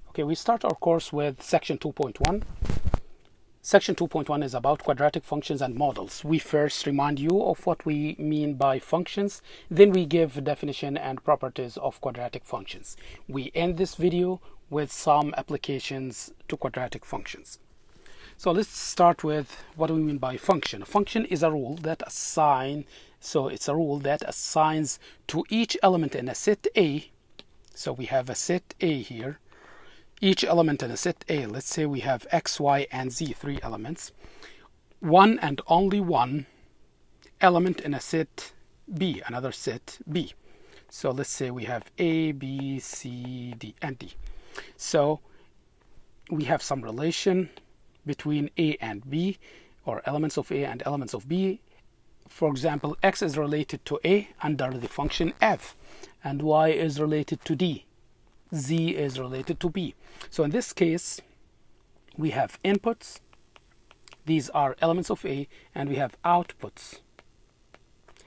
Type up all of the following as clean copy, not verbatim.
Okay, we start our course with section 2.1. Section 2.1 is about quadratic functions and models. We first remind you of what we mean by functions, then we give definition and properties of quadratic functions. We end this video with some applications to quadratic functions. So let's start with what do we mean by function. A function is a rule that assigns to each element in a set A. So we have a set A here. Each element in a set A, let's say we have X, Y, and Z, three elements. One and only one element in a set B, another set B. So let's say we have A, B, C, D, and D. So we have some relation between A and B, or elements of A and elements of B. For example, X is related to A under the function f, and Y is related to D. Z is related to B. So in this case, we have inputs. These are elements of A, and we have outputs,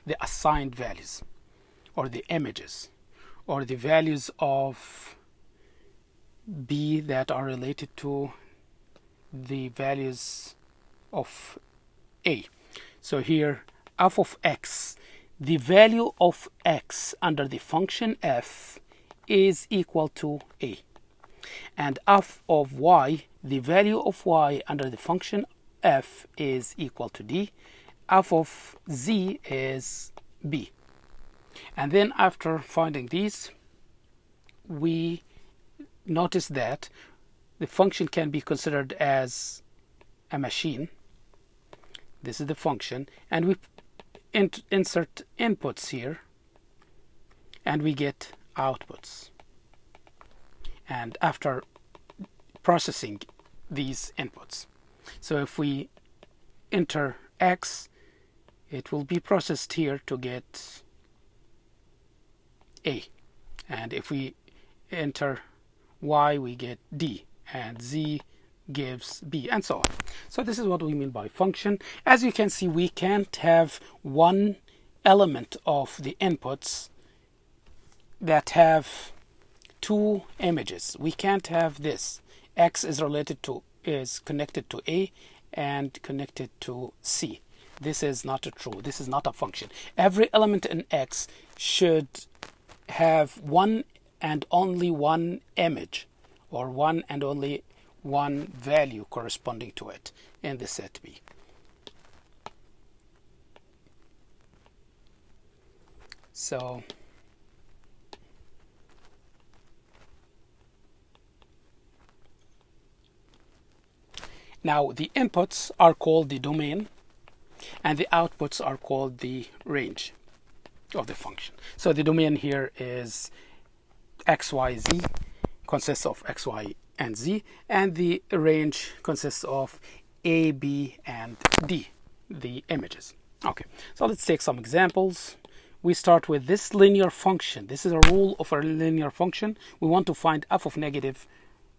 the assigned values, or the images, or the values of B that are related to the values of A. So here, f of X, the value of X under the function f is equal to A, and f of Y, the value of Y under the function f is equal to D. F of Z is B. And then after finding these, we notice that the function can be considered as a machine. This is the function, and we insert inputs here, and we get outputs. And after processing these inputs, so if we enter X, it will be processed here to get A, and if we enter Y, we get D, and Z gives B, and so on. So this is what we mean by function. As you can see, we can't have one element of the inputs that have two images. We can't have this. X is connected to A and connected to C. This is not true. This is not a function. Every element in X should have one and only one image, or one and only one value corresponding to it in the set B. So now the inputs are called the domain, and the outputs are called the range of the function. So the domain here is X, Y, Z, consists of X, Y, and Z, and the range consists of A, B, and D, the images. Okay, so let's take some examples. We start with this linear function. This is a rule of a linear function. We want to find f of negative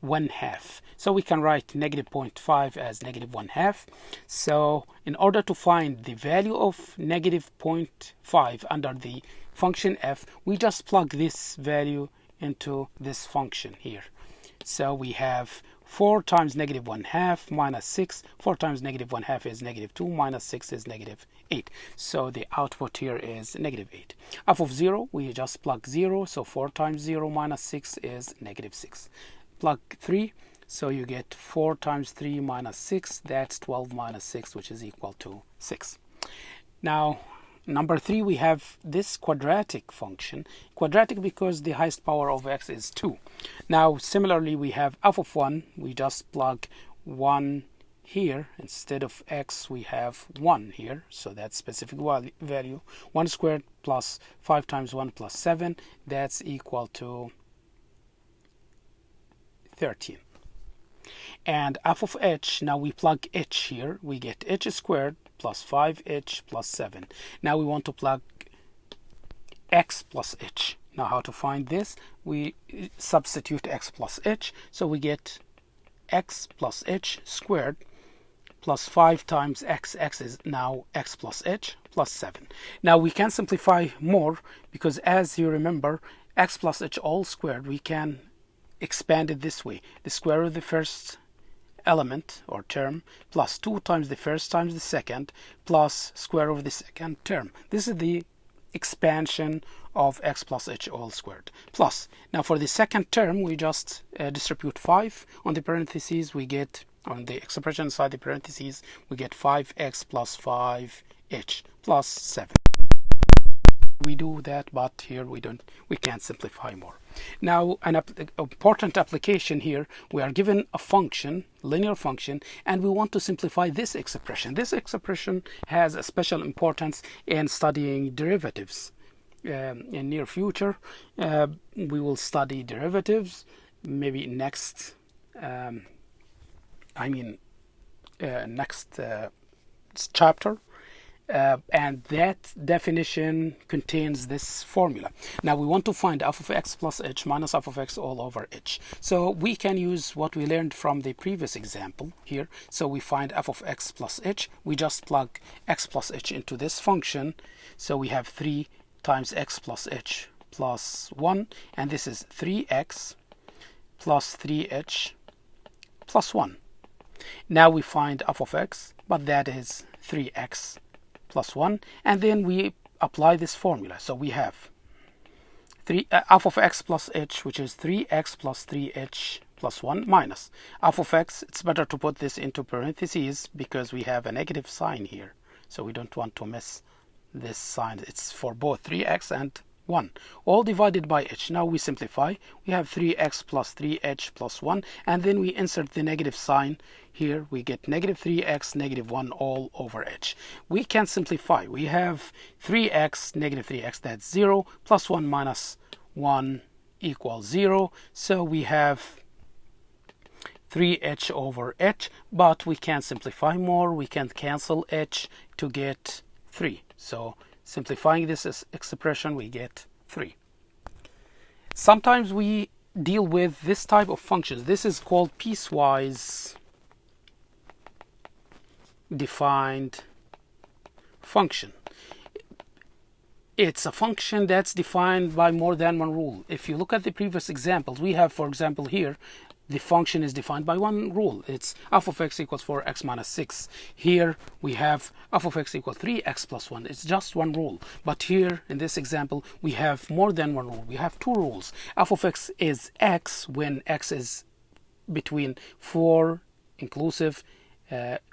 1/2. So we can write negative 0.5 as negative 1/2. So in order to find the value of negative 0.5 under the function f, we just plug this value into this function here. So we have 4 times negative 1/2 minus 6. 4 times negative 1/2 is negative 2, minus 6 is negative 8. So the output here is negative 8. F of 0, we just plug 0. So 4 times 0 minus 6 is negative 6. Plug 3, so you get 4 times 3 minus 6. That's 12 minus 6, which is equal to 6. Now, number 3, we have this quadratic function. Quadratic because the highest power of x is 2. Now, similarly, we have f of 1. We just plug 1 here. Instead of x, we have 1 here. So that's specific value. 1 squared plus 5 times 1 plus 7. That's equal to 13. And f of h, now we plug h here. We get h squared plus 5h plus 7. Now we want to plug x plus h. Now how to find this? We substitute x plus h. So we get x plus h squared plus 5 times x. X is now x plus h plus 7. Now we can simplify more because, as you remember, x plus h all squared, we can expand it this way. The square of the first element or term plus 2 times the first times the second plus square of the second term. This is the expansion of x plus h all squared. Plus, now for the second term, we just distribute 5 on the parentheses. We get, on the expression inside the parentheses, we get 5x plus 5h plus 7. We do that, but here we can't simplify more. Now, an important application here, we are given a function, linear function, and we want to simplify this expression. This expression has a special importance in studying derivatives. In near future, we will study derivatives, maybe next, next chapter. And that definition contains this formula. Now we want to find f of x plus h minus f of x all over h. So we can use what we learned from the previous example here. So we find f of x plus h. We just plug x plus h into this function. So we have 3 times x plus h plus 1. And this is 3x plus 3h plus 1. Now we find f of x, but that is 3x plus 1, and then we apply this formula. So we have f of x plus h, which is 3x plus 3h plus 1 minus f of x. It's better to put this into parentheses because we have a negative sign here, so we don't want to miss this sign. It's for both 3x and 1, all divided by h. Now we simplify. We have 3x plus 3h plus 1, and then we insert the negative sign here. We get negative 3x, negative 1 all over h. We can simplify. We have 3x, negative 3x, that's 0, plus 1 minus 1 equals 0. So we have 3h over h, but we can simplify more. We can cancel h to get 3. So simplifying this expression, we get 3. Sometimes we deal with this type of functions. This is called piecewise defined function. It's a function that's defined by more than one rule. If you look at the previous examples, we have, for example, here, the function is defined by one rule. It's f of x equals 4x minus 6. Here we have f of x equals 3x plus 1. It's just one rule. But here in this example, we have more than one rule. We have 2 rules. F of x is x when x is between 4 inclusive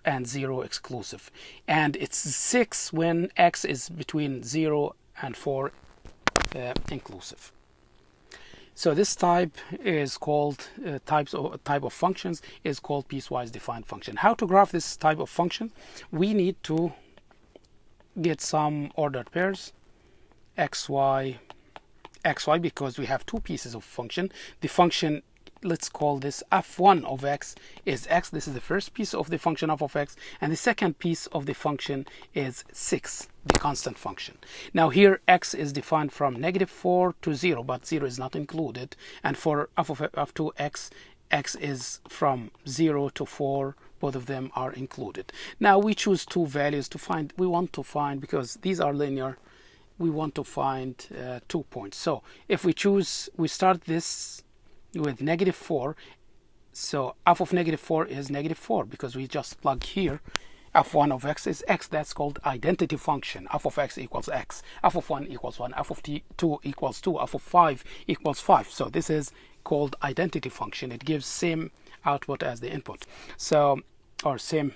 and 0 exclusive. And it's 6 when x is between 0 and 4 inclusive. So this type is called type of functions is called piecewise defined function. How to graph this type of function? We need to get some ordered pairs, xy, because we have 2 pieces of function. The function, let's call this f1 of x is x. This is the first piece of the function f of x, and the second piece of the function is 6, the constant function. Now here x is defined from -4 to 0, but 0 is not included. And for f of f2x, x is from 0 to 4. Both of them are included. Now we choose 2 values to find. We want to find, because these are linear, we want to find 2 points. So if we choose, we start this with -4. So f of -4 is -4 because we just plug here. f1 of x is x. That's called identity function. F of x equals x. F of 1 equals 1. F of 2 equals 2. F of 5 equals 5. So this is called identity function. It gives same output as the input. So, or same,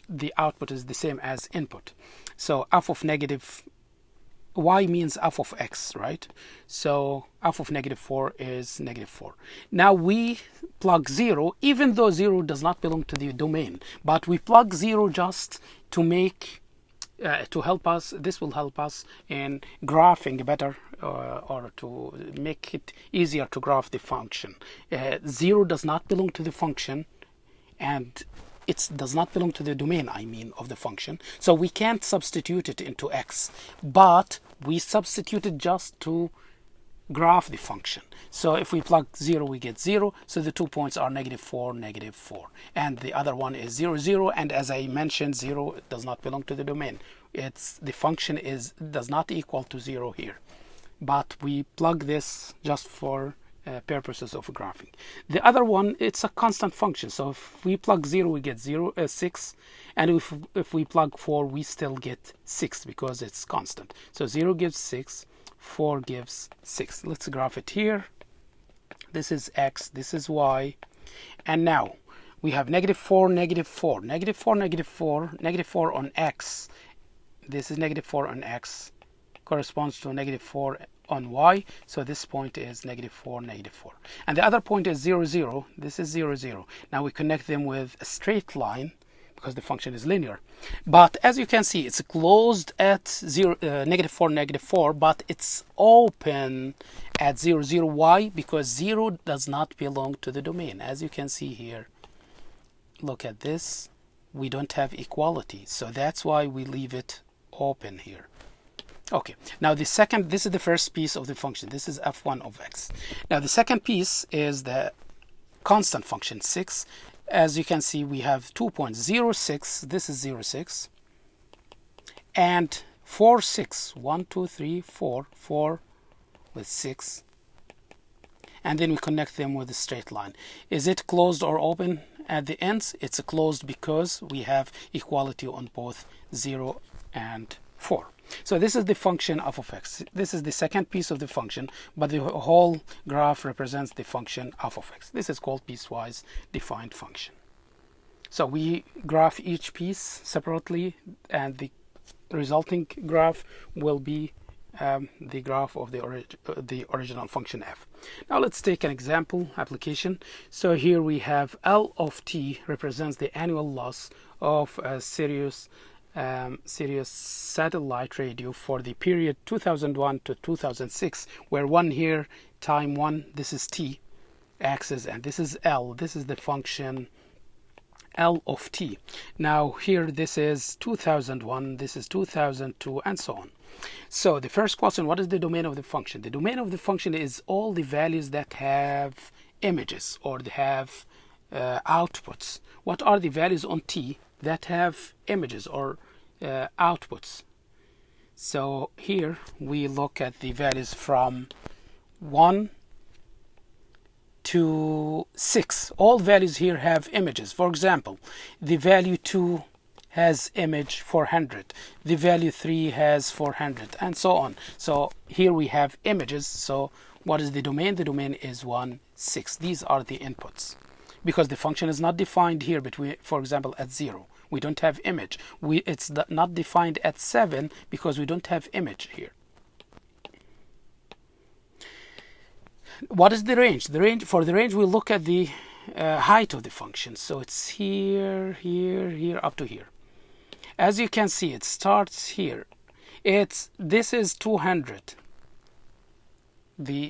the output is the same as input. So f of y means f of x, right? So f of -4 is -4. Now we plug 0, even though 0 does not belong to the domain, but we plug 0 just to make, to help us. This will help us in graphing better, or to make it easier to graph the function. 0 does not belong to the function, and it does not belong to the domain, of the function. So we can't substitute it into x, but we substitute it just to graph the function. So if we plug 0, we get 0. So the 2 points are -4, -4. And the other one is 0, 0. And as I mentioned, 0 does not belong to the domain. The function does not equal to 0 here. But we plug this just for purposes of graphing. The other one, it's a constant function. So if we plug 0, we get 6. And if we plug 4, we still get 6 because it's constant. So 0 gives 6, 4 gives 6. Let's graph it here. This is x, this is y. And now we have -4, -4, -4, -4, -4 on x. This is -4 on x, corresponds to -4 on y. So this point is -4, -4. And the other point is 0, 0. This is 0, 0. Now we connect them with a straight line because the function is linear. But as you can see, it's closed at 0, -4, -4, but it's open at 0, 0. Why? Because 0 does not belong to the domain. As you can see here, look at this. We don't have equality. So that's why we leave it open here. Okay, now this is the first piece of the function. This is f1 of x. Now the second piece is the constant function 6. As you can see, we have 2.06. This is 0.6. And 4, 6. 1, 2, 3, 4. 4 with 6. And then we connect them with a straight line. Is it closed or open at the ends? It's closed because we have equality on both 0 and 4. So this is the function f of x. This is the second piece of the function, but the whole graph represents the function f of x. This is called piecewise defined function. So we graph each piece separately, and the resulting graph will be the graph of the original function f. Now let's take an example application. So here we have L of t represents the annual loss of a Sirius satellite radio for the period 2001 to 2006, where 1 here, time 1, this is t axis, and this is L. This is the function L of t. Now here this is 2001, this is 2002, and so on. So the first question, what is the domain of the function? The domain of the function is all the values that have images or they have outputs. What are the values on t that have images or outputs? So here we look at the values from 1 to 6. All values here have images. For example, the value 2 has image 400, the value 3 has 400, and so on. So here we have images. So what is the domain? The domain is 1, 6. These are the inputs, because the function is not defined here between, for example, at 0. We don't have image. It's not defined at 7 because we don't have image here. What is the range? For the range, we look at the height of the function. So it's here, here, here, up to here. As you can see, it starts here. This is 200.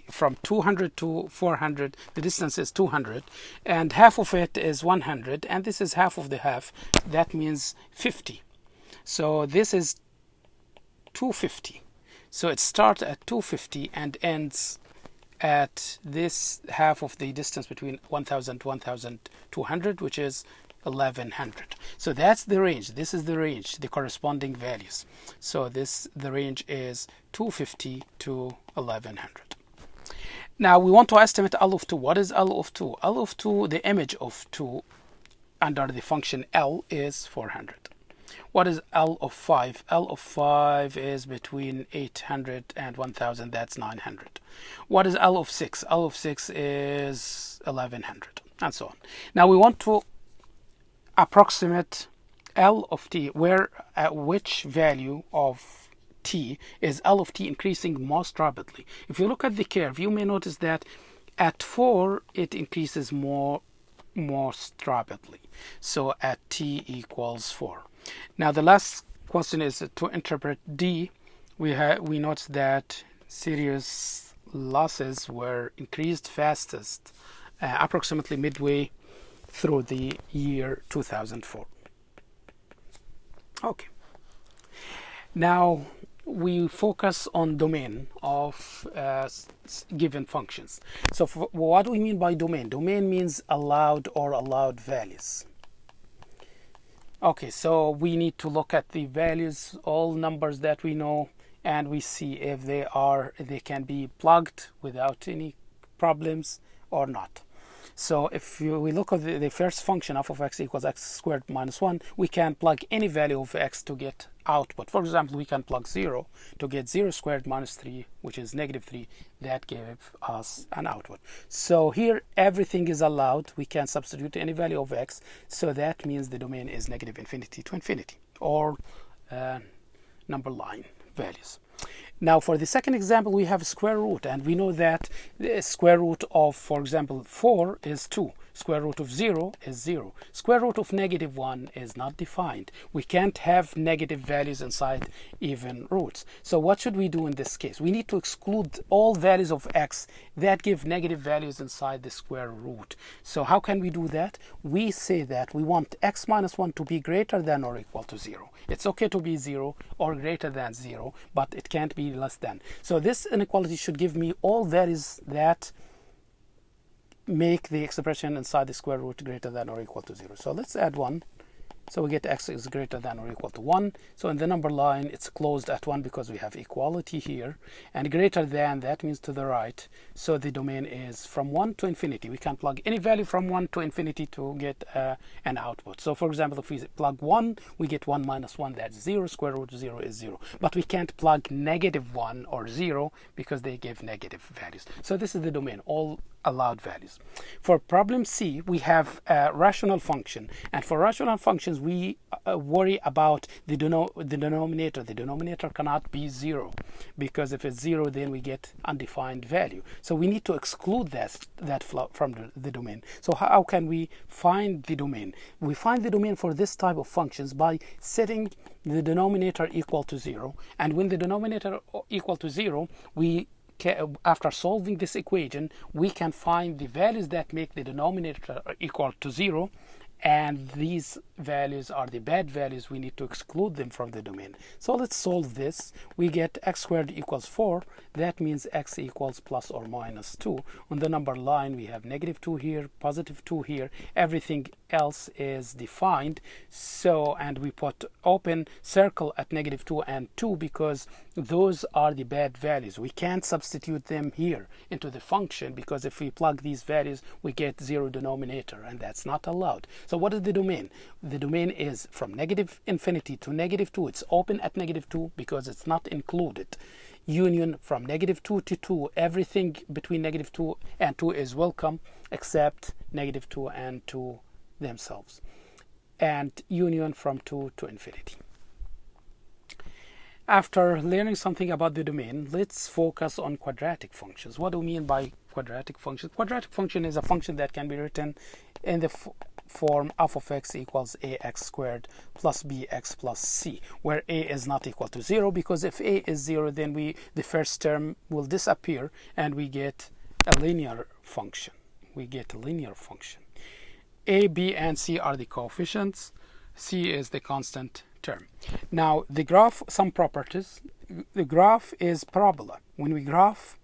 From 200 to 400, the distance is 200, and half of it is 100, and this is half of the half. That means 50. So this is 250. So it starts at 250 and ends at this half of the distance between 1000 to 1200, which is 1100. So that's the range. This is the range, the corresponding values. So the range is 250 to 1100. Now we want to estimate L of 2. What is L of 2? L of 2, the image of 2 under the function L is 400. What is L of 5? L of 5 is between 800 and 1000. That's 900. What is L of 6? L of 6 is 1100, and so on. Now we want to approximate L of t, where at which value of t is L of t increasing most rapidly. If you look at the curve, you may notice that at 4 it increases most rapidly. So at t equals 4. Now the last question is to interpret d. We notice that Sirius losses were increased fastest approximately midway through the year 2004. Okay. Now we focus on domain of given functions. So what do we mean by domain? Domain means allowed or allowed values. Okay, so we need to look at the values, all numbers that we know, and we see if they can be plugged without any problems or not. So if we look at the first function, f of x equals x squared minus 1, we can plug any value of x to get output. For example, we can plug 0 to get 0 squared minus 3, which is negative 3. That gave us an output. So here everything is allowed. We can substitute any value of x. So that means the domain is negative infinity to infinity, or number line values. Now for the second example, we have a square root, and we know that the square root of, for example, 4 is 2. Square root of 0 is 0. Square root of negative 1 is not defined. We can't have negative values inside even roots. So what should we do in this case? We need to exclude all values of x that give negative values inside the square root. So how can we do that? We say that we want x minus 1 to be greater than or equal to 0. It's okay to be 0 or greater than 0, but it can't be less than. So this inequality should give me all values that make the expression inside the square root greater than or equal to 0. So let's add 1. So we get x is greater than or equal to 1. So in the number line, it's closed at 1 because we have equality here. And greater than, that means to the right. So the domain is from 1 to infinity. We can plug any value from 1 to infinity to get an output. So for example, if we plug 1, we get 1 minus 1. That's 0. Square root of 0 is 0. But we can't plug negative 1 or 0 because they give negative values. So this is the domain, all allowed values. For problem C, we have a rational function, and for rational functions we worry about the denominator. The denominator cannot be 0, because if it's 0 then we get undefined value. So we need to exclude that from the domain. So how can we find the domain? We find the domain for this type of functions by setting the denominator equal to 0, and when the denominator equal to 0, after solving this equation, we can find the values that make the denominator equal to 0, and these values are the bad values. We need to exclude them from the domain. So let's solve this. We get x squared equals 4. That means x equals plus or minus 2. On the number line, we have negative 2 here, positive 2 here. Everything else is defined. So, and we put open circle at negative 2 and 2 because those are the bad values. We can't substitute them here into the function, because if we plug these values, we get 0 denominator, and that's not allowed. So what is the domain? The domain is from negative infinity to negative 2. It's open at negative 2 because it's not included. Union from negative 2 to 2. Everything between negative 2 and 2 is welcome except negative 2 and 2 themselves. And union from 2 to infinity. After learning something about the domain, let's focus on quadratic functions. What do we mean by quadratic function? Quadratic function is a function that can be written in the form f of x equals ax squared plus bx plus c, where a is not equal to 0, because if a is 0, then the first term will disappear and we get a linear function. A, b, and c are the coefficients. C is the constant term. Now the graph, some properties. The graph is parabola. When we graph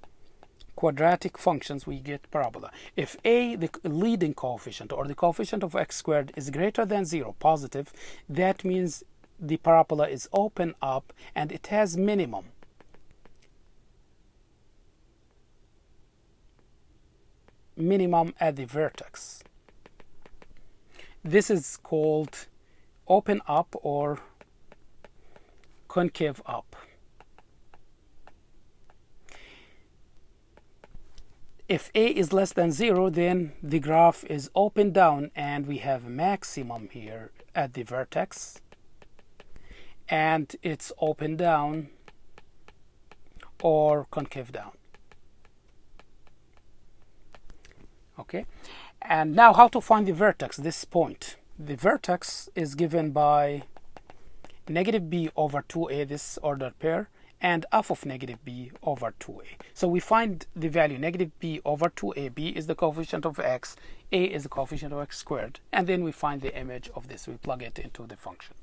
quadratic functions, we get parabola. If a, the leading coefficient, or the coefficient of x squared, is greater than 0, positive, that means the parabola is open up and it has minimum. Minimum at the vertex. This is called open up or concave up. If a is less than 0, then the graph is open down and we have a maximum here at the vertex, and it's open down or concave down. Okay, and now how to find the vertex, this point? The vertex is given by negative b over 2a, this ordered pair, and f of negative b over 2a. So we find the value negative b over 2a. B is the coefficient of x, a is the coefficient of x squared, and then we find the image of this. We plug it into the function.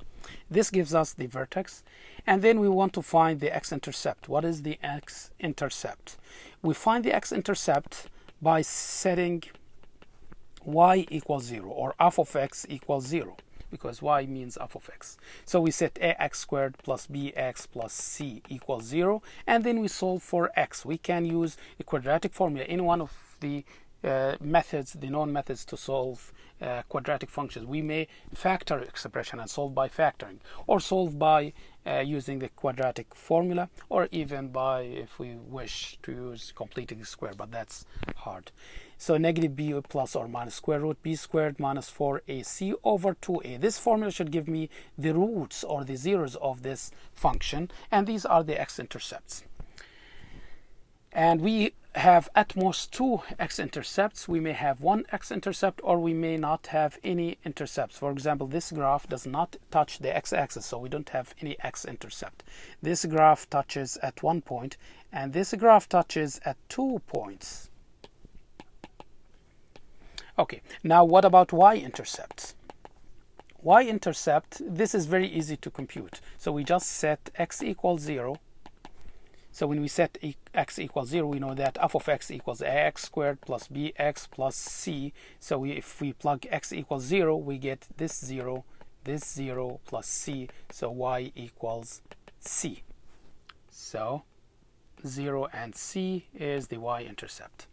This gives us the vertex, and then we want to find the x-intercept. What is the x-intercept? We find the x-intercept by setting y equals 0, or f of x equals 0, because y means f of x. So we set ax squared plus bx plus c equals 0, and then we solve for x. We can use a quadratic formula. Any one of the methods, the known methods to solve quadratic functions. We may factor expression and solve by factoring, or solve by using the quadratic formula, or even by, if we wish, to use completing the square, but that's hard. So negative b plus or minus square root b squared minus 4ac over 2a. This formula should give me the roots or the zeros of this function, and these are the x-intercepts. And we have at most two x-intercepts. We may have one x-intercept, or we may not have any intercepts. For example, this graph does not touch the x-axis, so we don't have any x-intercept. This graph touches at 1 point, and this graph touches at 2 points. Okay, now what about y-intercepts? Y-intercept, this is very easy to compute. So we just set x equals 0. So when we set x equals 0, we know that f of x equals ax squared plus bx plus c. So if we plug x equals 0, we get this 0 plus c. So y equals c. So 0 and c is the y-intercept.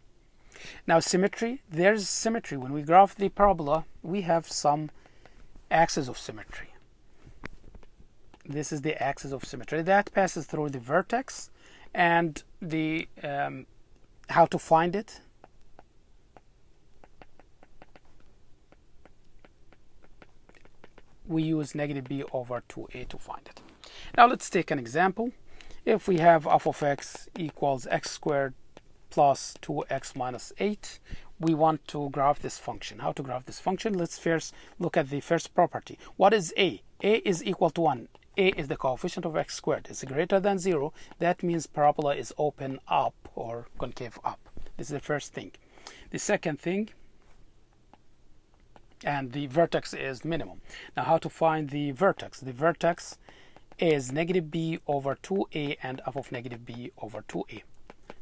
Now symmetry, there's symmetry. When we graph the parabola, we have some axis of symmetry. This is the axis of symmetry that passes through the vertex. And the how to find it. We use negative b over 2a to find it. Now let's take an example. If we have f of x equals x squared plus 2x minus 8, we want to graph this function. How to graph this function? Let's first look at the first property. What is a? A is equal to 1. A is the coefficient of x squared. It's greater than 0. That means parabola is open up or concave up. This is the first thing. The second thing, and the vertex is minimum. Now how to find the vertex? The vertex is negative b over 2a and f of negative b over 2a.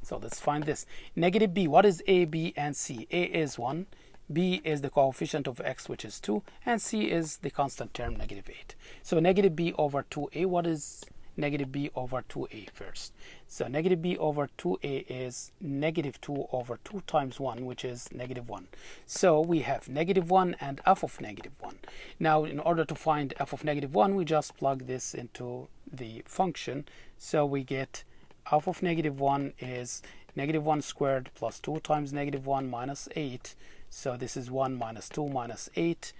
So let's find this. Negative b, what is a, b, and c? A is 1. B is the coefficient of x, which is 2, and c is the constant term, negative 8. So negative b over 2a, what is negative b over 2a first? So negative b over 2a is negative 2 over 2 times 1, which is negative 1. So we have negative 1 and f of negative 1. Now, in order to find f of negative 1, we just plug this into the function. So we get f of negative 1 is negative 1 squared plus 2 times negative 1 minus 8. So this is 1 minus 2 minus 8,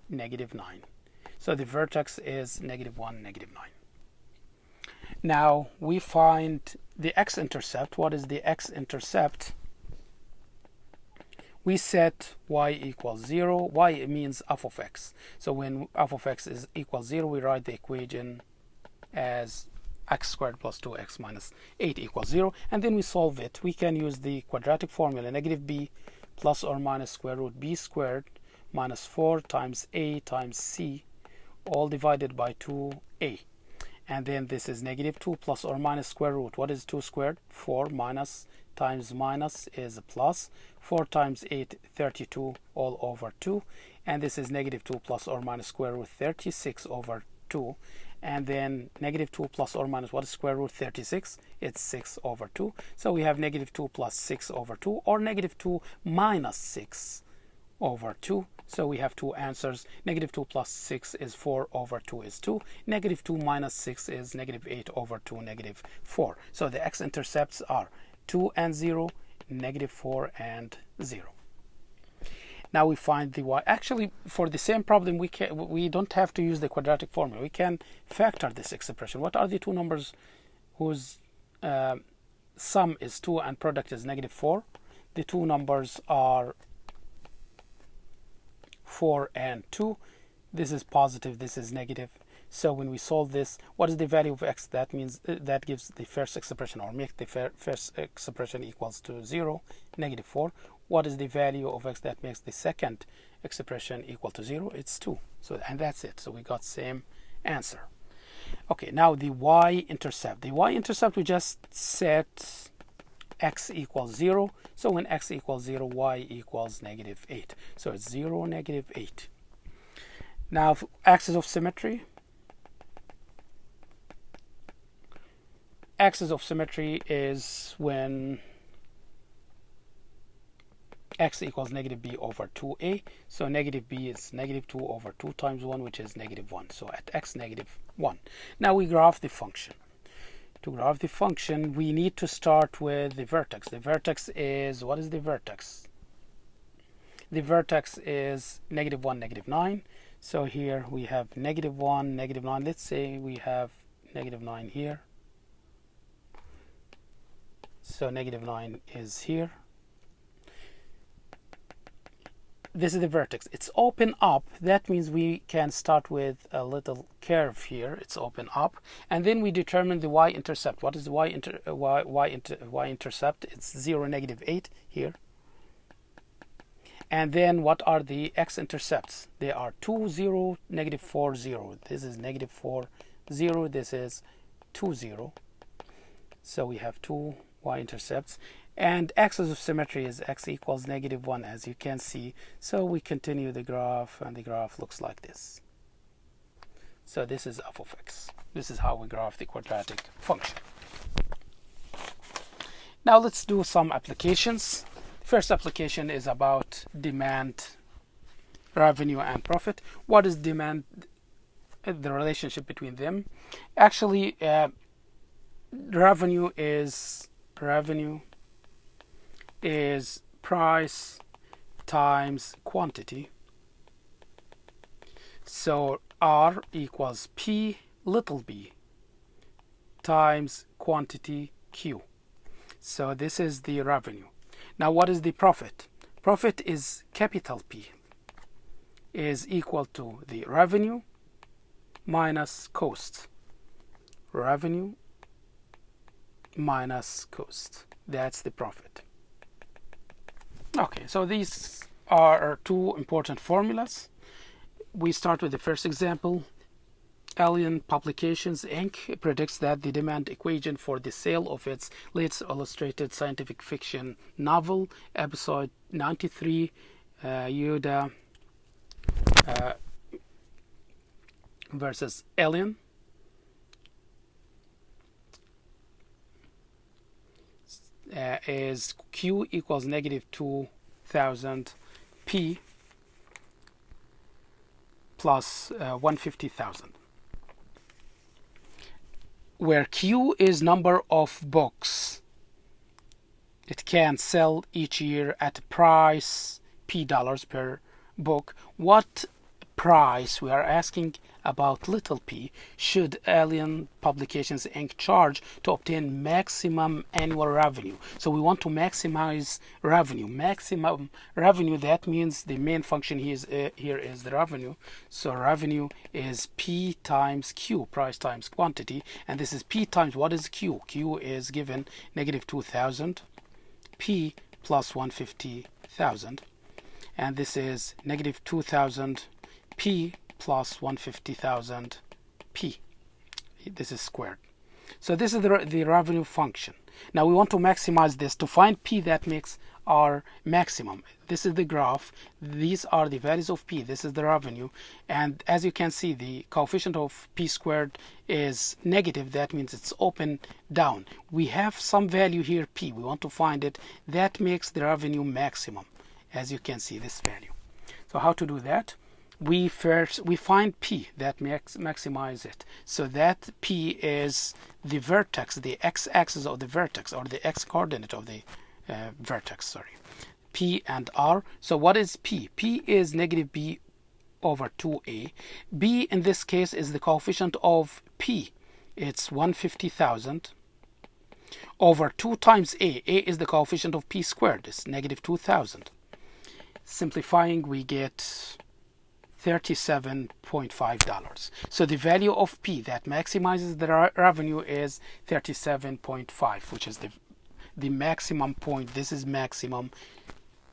negative 9. So the vertex is negative 1, negative 9. Now we find the x-intercept. What is the x-intercept? We set y equals 0. Y means f of x. So when f of x is equals 0, we write the equation as x squared plus 2x minus 8 equals 0. And then we solve it. We can use the quadratic formula, negative b plus or minus square root b squared minus 4 times a times c, all divided by 2a. And then this is negative 2 plus or minus square root. What is 2 squared? 4 minus times minus is a plus. 4 times 8, 32 all over 2. And this is negative 2 plus or minus square root 36 over 2. And then negative 2 plus or minus, what is square root 36? It's 6 over 2. So we have negative 2 plus 6 over 2, or negative 2 minus 6 over 2. So we have two answers. Negative 2 plus 6 is 4 over 2 is 2. Negative 2 minus 6 is negative 8 over 2, negative 4. So the x-intercepts are 2 and 0, negative 4 and 0. Now we find the y. Actually, for the same problem, we don't have to use the quadratic formula. We can factor this expression. What are the two numbers whose sum is 2 and product is negative 4? The two numbers are 4 and 2. This is positive, this is negative. So when we solve this, what is the value of x? That means that gives the first expression, or make the first expression equals to 0, negative 4. What is the value of x that makes the second expression equal to 0? It's 2. So, and that's it. So we got same answer. Okay, now the y-intercept. The y-intercept, we just set x equals 0. So when x equals 0, y equals negative 8. So it's 0, negative 8. Now, axis of symmetry. Axis of symmetry is when x equals negative b over 2a. So negative b is negative 2 over 2 times 1, which is negative 1. So at x negative 1. Now we graph the function. To graph the function, we need to start with the vertex. The vertex is, what is the vertex? The vertex is negative 1, negative 9. So here we have negative 1, negative 9. Let's say we have negative 9 here. So negative 9 is here. This is the vertex. It's open up. That means we can start with a little curve here. It's open up, and then we determine the y-intercept. What is the y-intercept? It's 0, negative 8 here. And then what are the x-intercepts? They are 2, 0, negative 4, 0. This is negative 4, 0. This is 2, 0. So we have two y-intercepts. And axis of symmetry is x equals negative 1, as you can see. So we continue the graph, and the graph looks like this. So this is f of x. This is how we graph the quadratic function. Now let's do some applications. First application is about demand, revenue, and profit. What is demand? The relationship between them. Actually, revenue is price times quantity. So R equals P little b times quantity Q. So this is the revenue. Now what is the profit? Profit is capital P, is equal to the revenue minus cost. Revenue minus cost. That's the profit. Okay, so these are two important formulas. We start with the first example. Alien Publications Inc. predicts that the demand equation for the sale of its latest illustrated scientific fiction novel, episode 93, Yoda versus Alien, is Q equals negative 2,000 P plus 150,000, where Q is number of books it can sell each year at a price P dollars per book. What price, we are asking about little p, should Alien Publications Inc. charge to obtain maximum annual revenue? So we want to maximize revenue. Maximum revenue, that means the main function here is the revenue. So revenue is P times Q, price times quantity. And this is P times, what is Q? Q is given negative 2,000 P plus 150,000. And this is negative 2,000 P plus 150,000 P. This is squared. So this is the revenue function. Now we want to maximize this. To find P that makes our maximum, this is the graph. These are the values of P. This is the revenue. And as you can see, the coefficient of P squared is negative. That means it's open down. We have some value here, P. We want to find it. That makes the revenue maximum. As you can see, this value. So how to do that? We find P that maximize it. So that P is the vertex, the x-axis of the vertex, or the x-coordinate of the vertex, sorry. P and R. So what is P? P is negative B over 2A. B in this case is the coefficient of P. It's 150,000 over 2 times A. A is the coefficient of P squared. It's negative 2,000. Simplifying, we get $37.5. So the value of P that maximizes the revenue is 37.5, which is the maximum point. This is maximum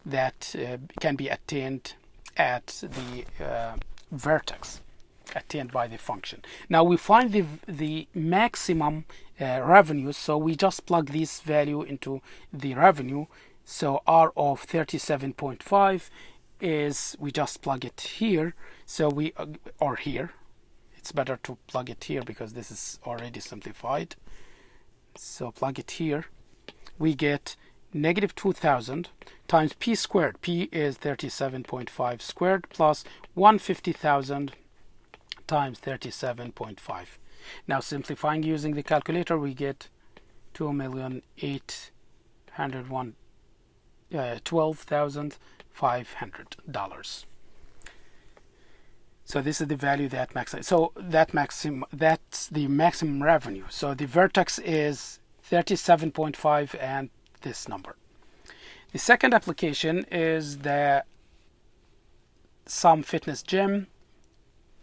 that can be attained at the vertex, attained by the function. Now we find the maximum revenue, so we just plug this value into the revenue. So R of 37.5 is, we just plug it here. So we, or here, it's better to plug it here because this is already simplified. So plug it here. We get negative 2,000 times P squared. P is 37.5 squared plus 150,000 times 37.5. Now simplifying using the calculator, we get 2,812,500. So this is the value that that's the maximum revenue. So the vertex is 37.5 and this number. The second application is the some fitness gym.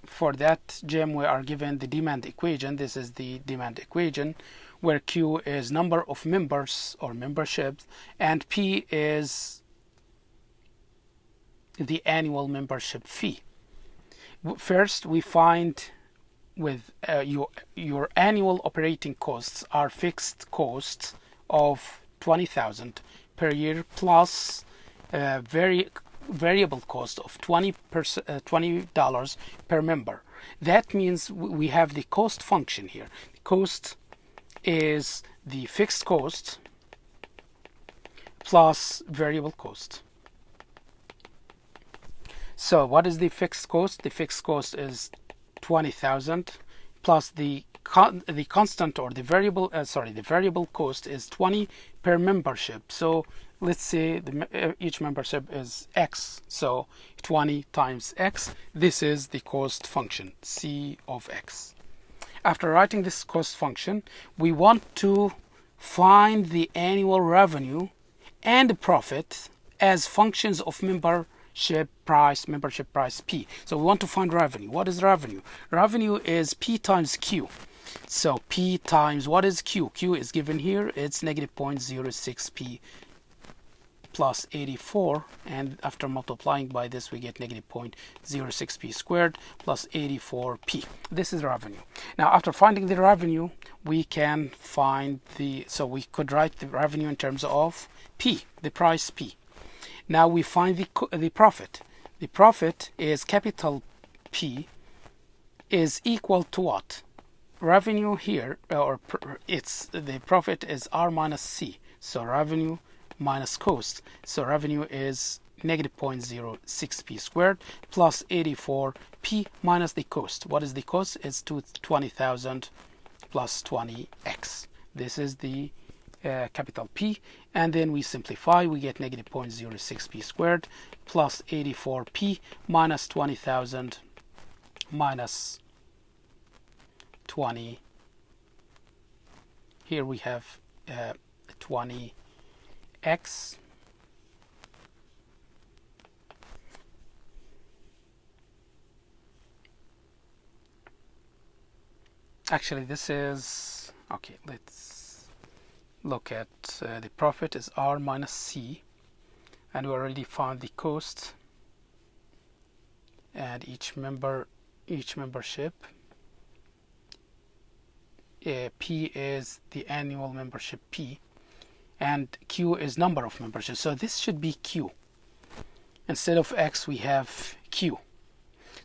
For that gym, we are given the demand equation. This is the demand equation, where Q is number of members or memberships, and P is the annual membership fee. First, we find with your annual operating costs are fixed costs of 20,000 per year plus variable cost of $20 per member. That means we have the cost function here. The cost is the fixed cost plus variable cost. So what is the fixed cost? The fixed cost is 20,000 plus the constant or the variable cost is 20 per membership. So let's say each membership is X. So 20 times X. This is the cost function, C of X. After writing this cost function, we want to find the annual revenue and profit as functions of membership price P. So we want to find revenue. What is revenue? Revenue is P times Q. So P times what is Q? Q is given here. It's negative 0.06P plus 84, and after multiplying by this we get negative 0.06P squared plus 84P. This is revenue. Now after finding the revenue, we can find so we could write the revenue in terms of P, the price P. Now we find the profit. The profit is capital P is equal to what? Revenue here, the profit is R minus C. So revenue minus cost. So revenue is negative 0.06P squared plus 84P minus the cost. What is the cost? It's 20,000 plus 20x. This is the capital P, and then we simplify. We get negative 0.06P squared plus 84P minus 20,000 minus 20. Here we have 20x actually this is okay. Let's look at the profit is R minus C, and we already found the cost and each membership. P is the annual membership P, and Q is number of memberships. So this should be Q. Instead of X, we have Q.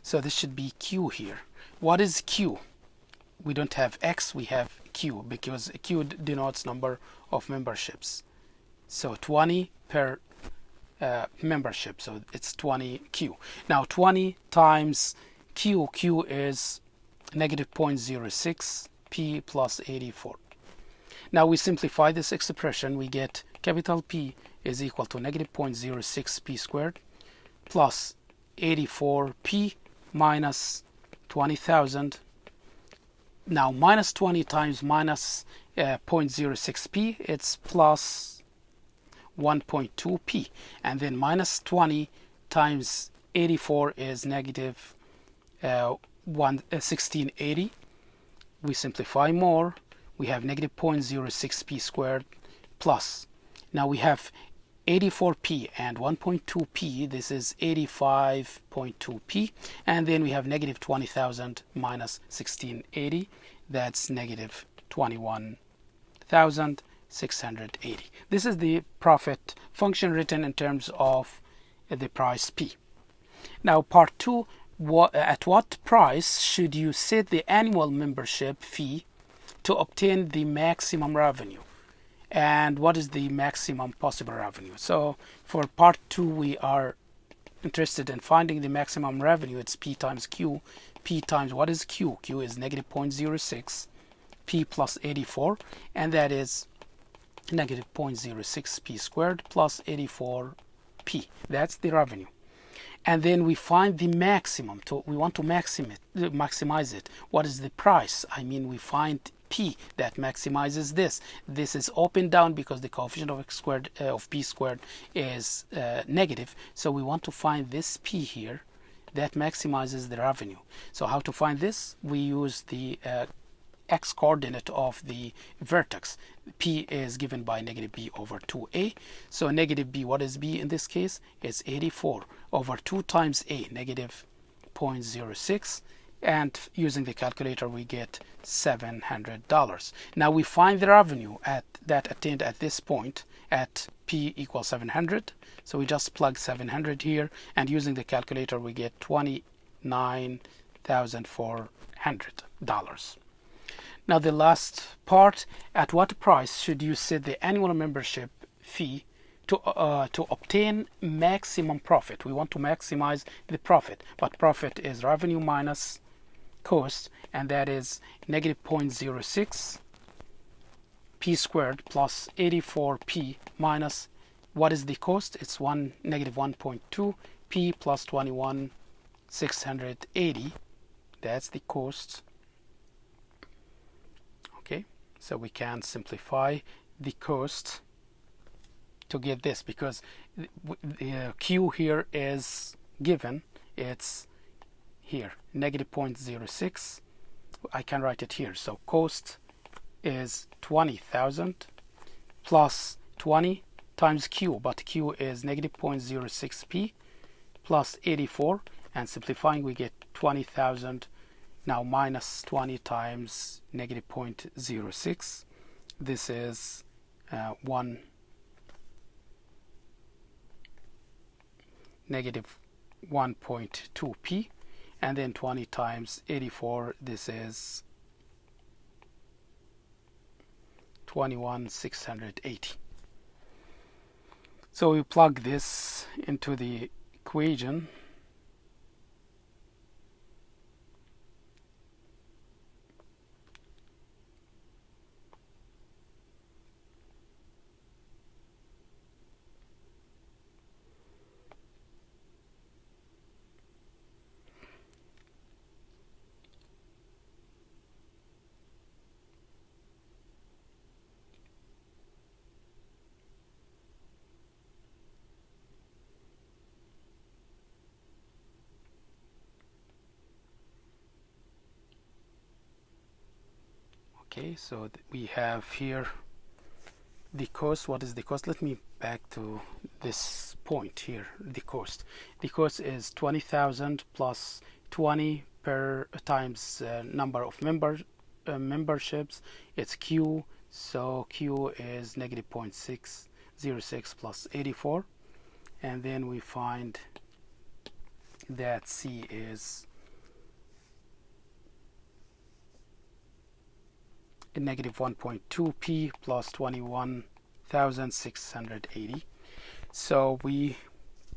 So this should be Q here. What is Q? We don't have X, we have Q, because Q denotes number of memberships. So 20 per membership, so it's 20Q. Now 20 times Q, Q is negative 0.06 P plus 84. Now we simplify this expression. We get capital P is equal to negative 0.06 P squared plus 84P minus 20,000. Now minus 20 times minus 0.06P, it's plus 1.2P, and then minus 20 times 84 is negative 1680. We simplify more. We have negative 0.06P squared plus. Now we have 84P and 1.2P. This is 85.2P. And then we have negative 20,000 minus 1680. That's negative 21,680. This is the profit function written in terms of the price P. Now part 2. At what price should you set the annual membership fee to obtain the maximum revenue? and what is the maximum possible revenue. So for part 2 we are interested in finding the maximum revenue. It's P times Q. P times what is Q? Q is negative 0.06 P plus 84, and that is negative 0.06 P squared plus 84 P. That's the revenue. And then we find the maximum. We want to maximize it. What is the price? I mean, we find P that maximizes this. This is open down because the coefficient of x squared of P squared is negative. So we want to find this P here that maximizes the revenue. So how to find this? We use the x coordinate of the vertex. P is given by negative b over 2a. So negative b, what is b in this case? It's 84 over 2 times a, negative 0.06. And using the calculator we get $700. Now we find the revenue that attained at this point at P equals 700. So we just plug 700 here, and using the calculator we get $29,400. Now the last part, at what price should you set the annual membership fee to obtain maximum profit? We want to maximize the profit, but profit is revenue minus cost, and that is negative 0.06 P squared plus 84P minus what is the cost? It's negative 1.2 P plus 21,680. That's the cost. Okay, so we can simplify the cost to get this, because the Q here is given. It's here, negative 0.06. I can write it here. So cost is 20,000 plus 20 times Q, but Q is negative 0.06P plus 84, and simplifying we get 20,000. Now minus 20 times negative 0.06. This is negative 1.2P, and then 20 times 84, this is 21,680. So we plug this into the equation. Okay, so we have here the cost. What is the cost? Let me back to this point here. The cost is 20,000 plus 20 per times number of memberships. It's Q, so Q is negative 0.606 plus 84, and then we find that C is negative 1.2P plus 21,680. So we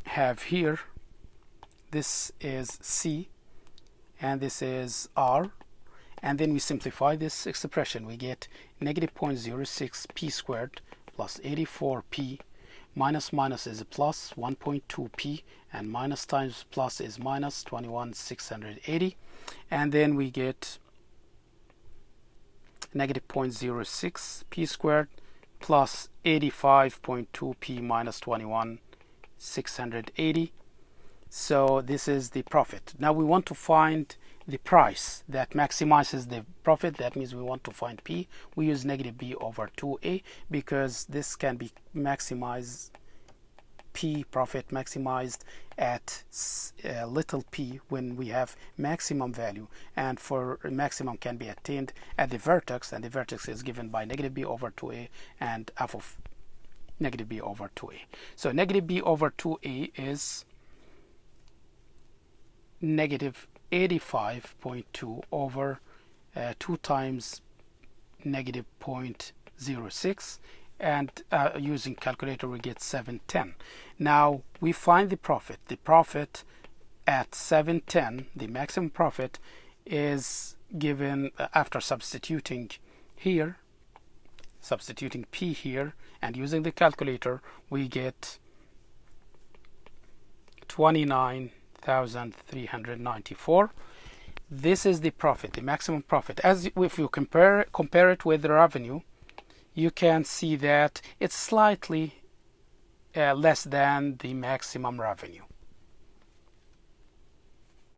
have here, this is C and this is R, and then we simplify this expression. We get negative 0.06 P squared plus 84P minus minus is a plus 1.2P, and minus times plus is minus 21,680, and then we get negative 0.06 P squared plus 85.2 P minus 21,680. So this is the profit. Now we want to find the price that maximizes the profit. That means we want to find P. We use negative B over 2A because this can be maximized, P profit maximized at little p when we have maximum value, and for maximum can be attained at the vertex, and the vertex is given by negative b over 2a and f of negative b over 2a. So negative b over 2a is negative 85.2 over 2 times negative 0.06, and using calculator we get 710. Now we find the profit. The profit at 710, the maximum profit, is given after substituting here, substituting P here, and using the calculator, we get 29,394. This is the profit, the maximum profit. As if you compare it with the revenue, you can see that it's slightly less than the maximum revenue.